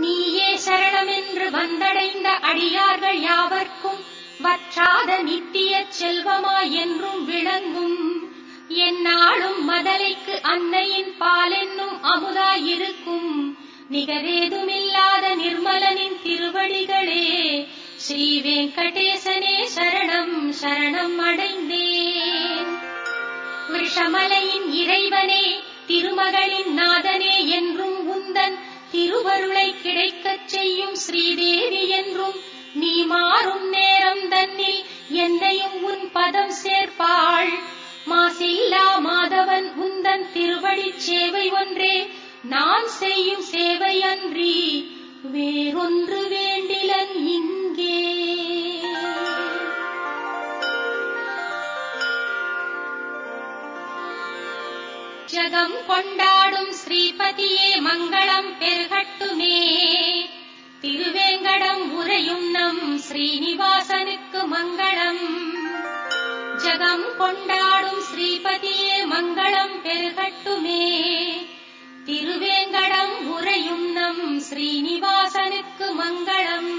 நீயே சரணமென்று வந்தடைந்த அடியார்கள் யாவர்க்கும் வற்றாத நித்திய செல்வமாய் என்றும் விளங்கும் எந்நாளும் மதலைக்கு அன்னையின் பாலென்னும் அமுதாயிருக்கும் நிகரேதுமில்லாத நிர்மலனின் திருவடிகளே ஸ்ரீ வெங்கடேசனே சரணம் சரணம் அடைந்தேன். விஷமலையின் இறைவனே திருமகளின் நாதனே என்றும் உந்தன் திருவருளை கிடைக்கச் செய்யும் ஸ்ரீதேவி என்றும் நீ மாறும் நேரம் தன்னில் என்னையும் உன் பதம் சேர்ப்பாள். மாசில்லா மாதவன் உந்தன் திருவடி சேவை ஒன்றே நான் செய்யும் சேவை அன்றி வேறொன்று வேண்டிலன் இங்கே. ஜகம் கொண்டாடும் ஸ்ரீபதியே மங்களம் பெருகட்டுமே. திருவேங்கடம் உறையும் நம் ஸ்ரீனிவாசனுக்கு மங்களம். ஜகம் கொண்டாடும் ஸ்ரீபதியே மங்களம் பெருகட்டுமே. திருவேங்கடம் உறையும் நம் ஸ்ரீனிவாசனுக்கு மங்களம்.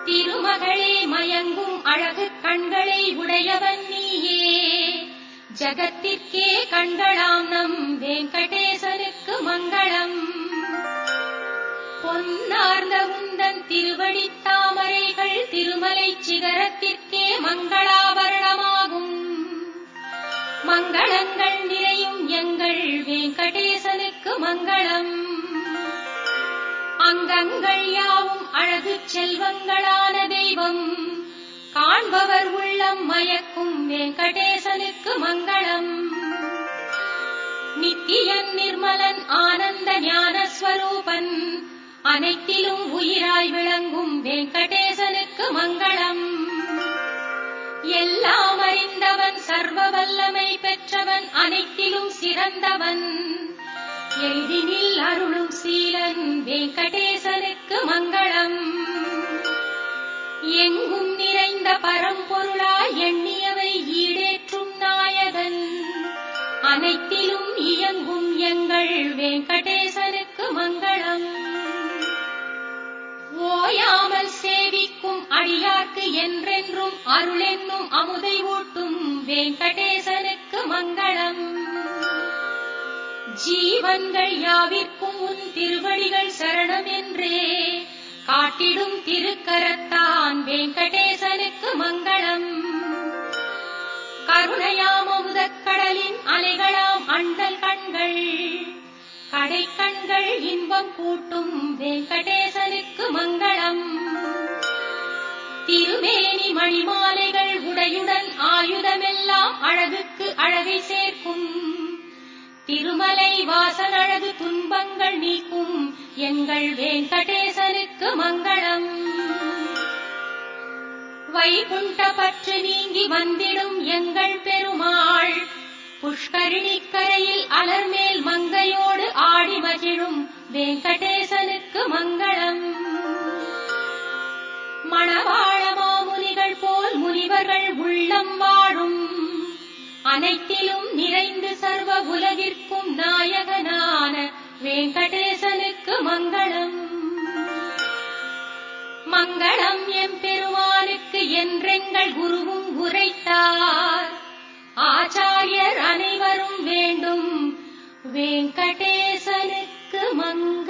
திருமகளே மயங்கும் அழகு கண்களை உடையவன் நீயே. ஜகத்திற்கே கண்களாம் நம் வெங்கடேசனுக்கு மங்களம். பொன்னார்ந்த உந்தன் திருவடி தாமரைகள் திருமலை சிகரத்திற்கே மங்களாபரணமாகும். மங்களங்கள் நிறையும் எங்கள் வெங்கடேசனுக்கு மங்களம். அங்கங்கள் யாவும் அழகு செல்வங்களான தெய்வம் காண்பவர் உள்ளம் மயக்கும் வெங்கடேசனுக்கு மங்களம். நித்தியன் நிர்மலன் ஆனந்த ஞானஸ்வரூபன் அனைத்திலும் உயிராய் விளங்கும் வெங்கடேசனுக்கு மங்களம். எல்லாம் அறிந்தவன் சர்வ வல்லமை பெற்றவன் அனைத்திலும் சிறந்தவன் எளிதினில் அருளும் சீலன் வெங்கடேசனுக்கு மங்களம். எங்கும் நிறைந்த பரம்பொருளாய் எண்ணியவை ஈடேற்றும் நாயகன் அனைத்திலும் இயங்கும் எங்கள் வெங்கடேசனுக்கு மங்களம். ஓயாமல் சேவிக்கும் அடியார்க்கு என்றென்றும் அருளென்னும் அமுதை ஊட்டும் வெங்கடேசனுக்கு மங்களம். ஜீவன்கள் யாவிற்கும் உன் திருவடிகள் சரணம் என்றே காட்டிடும் திருக்கரத்தான் வெங்கடேசனுக்கு மங்களம். கருணையாம் அமுதக்கடலின் அலைகளாம் அண்டல் கண்கள் கடை கண்கள் இன்பம் கூட்டும் வெங்கடேசனுக்கு மங்களம். திருமேனி மணிமாலைகள் உடையுடன் ஆயுதமெல்லாம் அழகுக்கு அழகை சேர்க்கும் திருமலை வாசன் அழகு துன்பங்கள் நீக்கும் எங்கள் வெங்கடேசனுக்கு மங்களம். வைகுண்ட பற்று நீங்கி வந்திடும் எங்கள் பெருமாள் புஷ்கரிணிக்கரையில் அலர்மேல் மங்கையோடு ஆடி மகிழும் வெங்கடேசனுக்கு மங்களம். மணவாள மாமுனிகள் போல் முனிவர்கள் உள்ளம் வாழும் அனைத்திலும் நிறைந்து சர்வ உலகிற்கும் நாயகனான வெங்கடேசனுக்கு மங்களம். மங்களம் எம்பெருமானுக்கு என்றெங்கள் குருவும் உரைத்தார். ஆச்சாரியர் அனைவரும் வேண்டும் வெங்கடேசனுக்கு மங்களம்.